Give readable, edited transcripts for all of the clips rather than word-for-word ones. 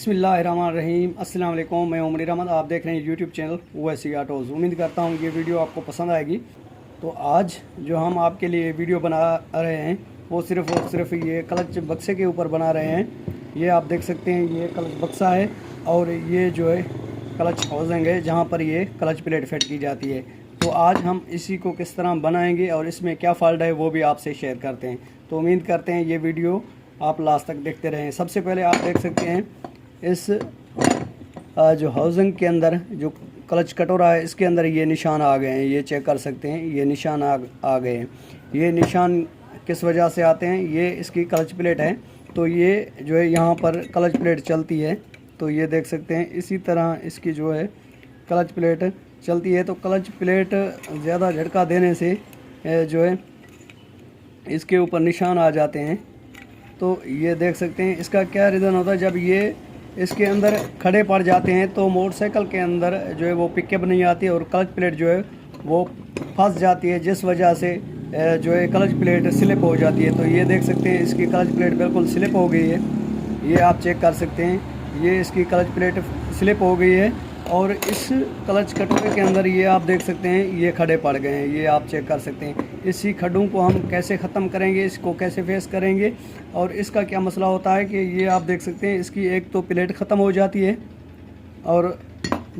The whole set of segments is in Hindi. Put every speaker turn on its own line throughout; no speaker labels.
बिस्मिल्लाहिर्रहमानिर्रहीम। अस्सलाम वालेकुम। मैं उमर रहमत, आप देख रहे हैं यूट्यूब चैनल ओवैसी ऑटोज़। उम्मीद करता हूँ ये वीडियो आपको पसंद आएगी। तो आज जो हम आपके लिए वीडियो बना रहे हैं वो सिर्फ़ और सिर्फ ये क्लच बक्से के ऊपर बना रहे हैं। ये आप देख सकते हैं, ये क्लच बक्सा है और ये जो है क्लच हाउसिंग है जहाँ पर ये क्लच प्लेट फिट की जाती है। तो आज हम इसी को किस तरह बनाएंगे और इसमें क्या फ़ाल्ट है वो भी आपसे शेयर करते हैं। तो उम्मीद करते हैं ये वीडियो आप लास्ट तक देखते रहें। सबसे पहले आप देख सकते हैं इस जो हाउसिंग के अंदर जो क्लच कटोरा है इसके अंदर ये निशान आ गए हैं। ये चेक कर सकते हैं, ये निशान आ गए हैं। ये निशान किस वजह से आते हैं? ये इसकी क्लच प्लेट है, तो ये जो है यहाँ पर क्लच प्लेट चलती है। तो ये देख सकते हैं इसी तरह इसकी जो है क्लच प्लेट चलती है। तो क्लच प्लेट ज़्यादा झटका देने से जो है इसके ऊपर निशान आ जाते हैं। तो ये देख सकते हैं इसका क्या रीज़न होता है। जब ये इसके अंदर खड़े पड़ जाते हैं तो मोटरसाइकिल के अंदर जो है वो पिकअप नहीं आती और क्लच प्लेट जो है वो फंस जाती है, जिस वजह से जो है क्लच प्लेट स्लिप हो जाती है। तो ये देख सकते हैं इसकी क्लच प्लेट बिल्कुल स्लिप हो गई है। ये आप चेक कर सकते हैं, ये इसकी क्लच प्लेट स्लिप हो गई है और इस क्लच कटोरे के अंदर ये आप देख सकते हैं ये खड़े पड़ गए हैं। ये आप चेक कर सकते हैं। इसी खड्डों को हम कैसे ख़त्म करेंगे, इसको कैसे फेस करेंगे और इसका क्या मसला होता है कि ये आप देख सकते हैं इसकी एक तो प्लेट ख़त्म हो जाती है और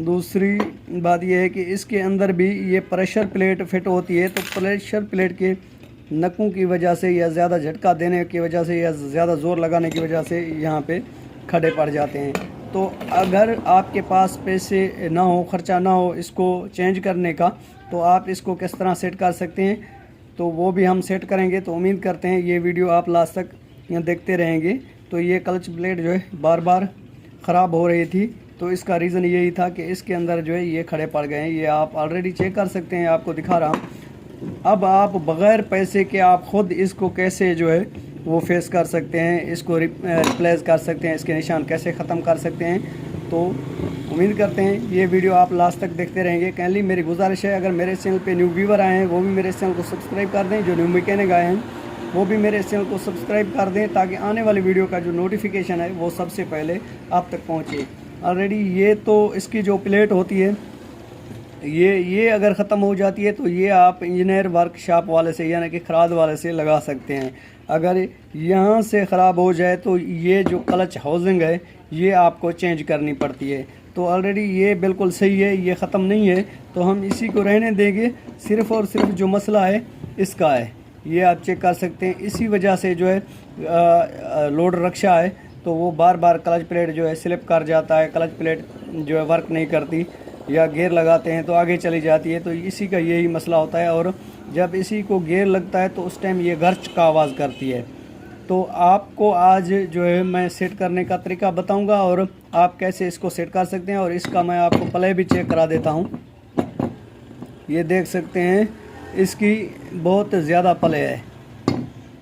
दूसरी बात ये है कि इसके अंदर भी ये प्रेशर प्लेट फिट होती है। तो प्रेशर प्लेट के नकों की वजह से या ज़्यादा झटका देने की वजह से या ज़्यादा ज़ोर लगाने की वजह से यहाँ पे खड़े पड़ जाते हैं। तो अगर आपके पास पैसे ना हो, ख़र्चा ना हो इसको चेंज करने का, तो आप इसको किस तरह सेट कर सकते हैं तो वो भी हम सेट करेंगे। तो उम्मीद करते हैं ये वीडियो आप लास्ट तक देखते रहेंगे। तो ये क्लच प्लेट जो है बार बार ख़राब हो रही थी, तो इसका रीज़न यही था कि इसके अंदर जो है ये खड़े पड़ गए हैं। ये आप ऑलरेडी चेक कर सकते हैं, आपको दिखा रहा हूँ। अब आप बग़ैर पैसे के आप ख़ुद इसको कैसे जो है वो फेस कर सकते हैं, इसको रिप्लेस कर सकते हैं, इसके निशान कैसे ख़त्म कर सकते हैं। तो उम्मीद करते हैं ये वीडियो आप लास्ट तक देखते रहेंगे। काइंडली मेरी गुजारिश है, अगर मेरे चैनल पे न्यू व्यूवर आए हैं वो भी मेरे इस चैनल को सब्सक्राइब कर दें। जो न्यू मैकेनिक आए हैं वो भी मेरे इस चैनल को सब्सक्राइब कर दें ताकि आने वाली वीडियो का जो नोटिफिकेशन है वो सबसे पहले आप तक पहुँचे। ऑलरेडी ये तो इसकी जो प्लेट होती है ये अगर ख़त्म हो जाती है तो ये आप इंजीनियर वर्कशॉप वाले से यानी कि खराद वाले से लगा सकते हैं। अगर यहाँ से ख़राब हो जाए तो ये जो क्लच हाउसिंग है ये आपको चेंज करनी पड़ती है। तो ऑलरेडी ये बिल्कुल सही है, ये ख़त्म नहीं है, तो हम इसी को रहने देंगे। सिर्फ़ और सिर्फ जो मसला है इसका है, ये आप चेक कर सकते हैं। इसी वजह से जो है लोड रक्षा है तो वो बार बार क्लच प्लेट जो है स्लिप कर जाता है, क्लच प्लेट जो है वर्क नहीं करती या गियर लगाते हैं तो आगे चली जाती है। तो इसी का यही मसला होता है और जब इसी को गियर लगता है तो उस टाइम ये गर्च का आवाज़ करती है। तो आपको आज जो है मैं सेट करने का तरीका बताऊंगा और आप कैसे इसको सेट कर सकते हैं और इसका मैं आपको प्ले भी चेक करा देता हूं। ये देख सकते हैं इसकी बहुत ज़्यादा प्ले है,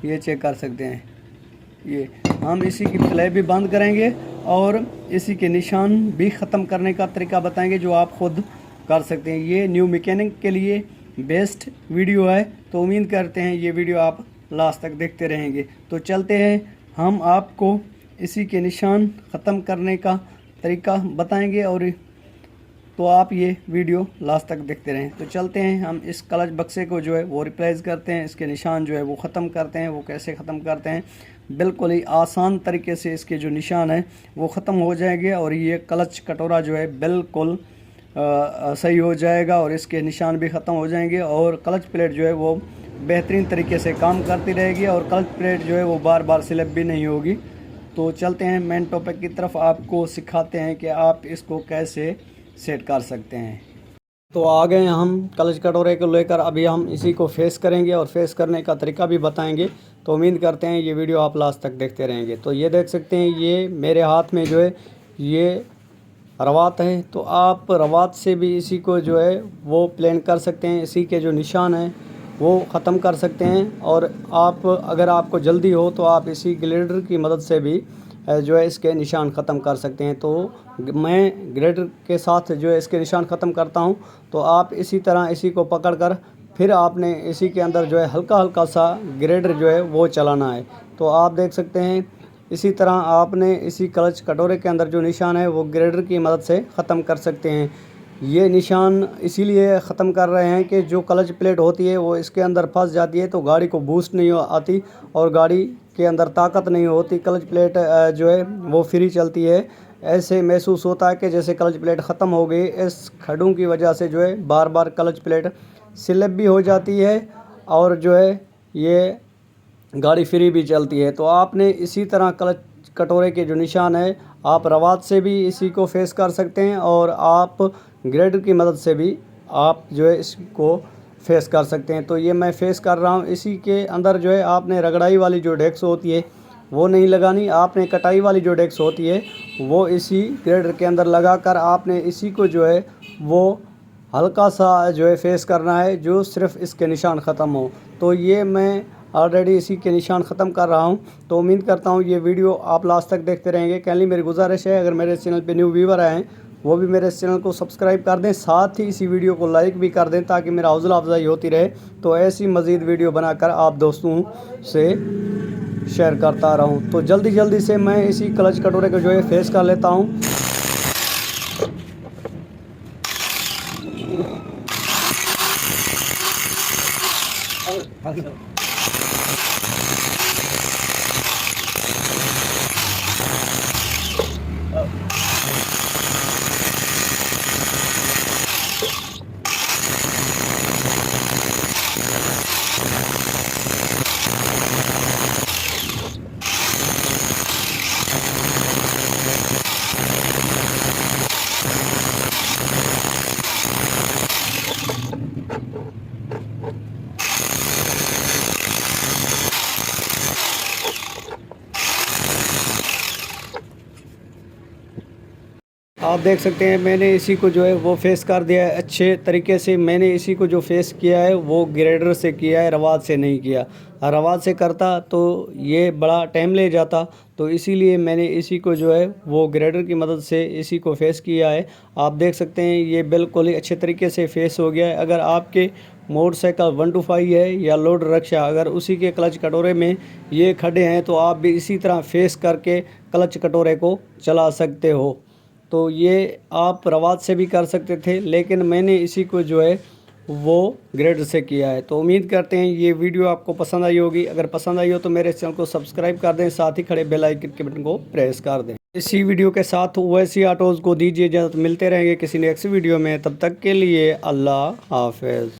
ये चेक कर सकते हैं। ये हम इसी की प्ले भी बंद करेंगे और इसी के निशान भी ख़त्म करने का तरीका बताएंगे जो आप ख़ुद कर सकते हैं। ये न्यू मैकेनिक के लिए बेस्ट वीडियो है। तो उम्मीद करते हैं ये वीडियो आप लास्ट तक देखते रहेंगे। तो चलते हैं, हम आपको इसी के निशान ख़त्म करने का तरीका बताएंगे और तो आप ये वीडियो लास्ट तक देखते रहें। तो चलते हैं, हम इस क्लच बक्से को जो है वो रिप्लेस करते हैं, इसके निशान जो है वो ख़त्म करते हैं। वो कैसे ख़त्म करते हैं, बिल्कुल ही आसान तरीके से इसके जो निशान है वो ख़त्म हो जाएंगे और ये क्लच कटोरा जो है बिल्कुल सही हो जाएगा और इसके निशान भी ख़त्म हो जाएंगे और क्लच प्लेट जो है वो बेहतरीन तरीके से काम करती रहेगी और क्लच प्लेट जो है वो बार बार स्लिप भी नहीं होगी। तो चलते हैं मेन टॉपिक की तरफ, आपको सिखाते हैं कि आप इसको कैसे सेट कर सकते हैं। तो आ गए हम क्लच कटोरे को लेकर, अभी हम इसी को फेस करेंगे और फेस करने का तरीका भी बताएंगे। तो उम्मीद करते हैं ये वीडियो आप लास्ट तक देखते रहेंगे। तो ये देख सकते हैं ये मेरे हाथ में जो है ये रवात है, तो आप रवात से भी इसी को जो है वो प्लेन कर सकते हैं। इसी के जो निशान हैं वो ख़त्म कर सकते हैं और आप अगर आपको जल्दी हो तो आप इसी ग्लेडर की मदद से भी जो है इसके निशान ख़त्म कर सकते हैं। तो मैं ग्रेडर के साथ जो है इसके निशान ख़त्म करता हूं। तो आप इसी तरह इसी को पकड़कर फिर आपने इसी के अंदर जो है हल्का हल्का सा ग्रेडर जो है वो चलाना है। तो आप देख सकते हैं इसी तरह आपने इसी क्लच कटोरे के अंदर जो निशान है वो ग्रेडर की मदद से ख़त्म कर सकते हैं। ये निशान इसीलिए ख़त्म कर रहे हैं कि जो क्लच प्लेट होती है वो इसके अंदर फंस जाती है तो गाड़ी को बूस्ट नहीं आती और गाड़ी के अंदर ताकत नहीं होती। क्लच प्लेट जो है वो फ्री चलती है। ऐसे महसूस होता है कि जैसे क्लच प्लेट ख़त्म हो गई। इस खड्डों की वजह से जो है बार बार क्लच प्लेट स्लिप भी हो जाती है और जो है ये गाड़ी फ्री भी चलती है। तो आपने इसी तरह क्लच कटोरे के जो निशान है आप रवाद से भी इसी को फेस कर सकते हैं और आप ग्रेडर की मदद से भी आप जो है इसको फेस कर सकते हैं। तो ये मैं फेस कर रहा हूँ। इसी के अंदर जो है आपने रगड़ाई वाली जो डेक्स होती है वो नहीं लगानी, आपने कटाई वाली जो डेक्स होती है वो इसी ग्रेडर के अंदर लगाकर आपने इसी को जो है वो हल्का सा जो है फेस करना है जो सिर्फ इसके निशान ख़त्म हो। तो ये मैं ऑलरेडी इसी के निशान ख़त्म कर रहा हूँ। तो उम्मीद करता हूँ ये वीडियो आप लास्ट तक देखते रहेंगे। कैनली मेरी गुजारिश है अगर मेरे चैनल पे न्यू व्यूवर आए हैं वो भी मेरे चैनल को सब्सक्राइब कर दें, साथ ही इसी वीडियो को लाइक भी कर दें ताकि मेरा हौसला अफजाई होती रहे। तो ऐसी मज़ीद वीडियो बनाकर आप दोस्तों से शेयर करता रहूँ। तो जल्दी से मैं इसी क्लच कटोरे को जो है फेस कर लेता हूँ। आप देख सकते हैं मैंने इसी को जो है वो फेस कर दिया है अच्छे तरीके से। मैंने इसी को जो फेस किया है वो ग्रेडर से किया है, रवाद से नहीं किया। रवाद से करता तो ये बड़ा टाइम ले जाता, तो इसीलिए मैंने इसी को जो है वो ग्रेडर की मदद से इसी को फेस किया है। आप देख सकते हैं ये बिल्कुल ही अच्छे तरीके से फेस हो गया है। अगर आपके मोटरसाइकिल 125 है या लोड रक्षा अगर उसी के क्लच कटोरे में ये खड्डे हैं तो आप भी इसी तरह फेस करके क्लच कटोरे को चला सकते हो। तो ये आप रवाद से भी कर सकते थे लेकिन मैंने इसी को जो है वो ग्रेडर से किया है। तो उम्मीद करते हैं ये वीडियो आपको पसंद आई होगी। अगर पसंद आई हो तो मेरे चैनल को सब्सक्राइब कर दें, साथ ही खड़े बेल आइकन के बटन को प्रेस कर दें। इसी वीडियो के साथ ओवैसी ऑटोज़ को दीजिए इजाज़त। मिलते रहेंगे किसी नेक्स्ट वीडियो में, तब तक के लिए अल्लाह हाफ़िज़।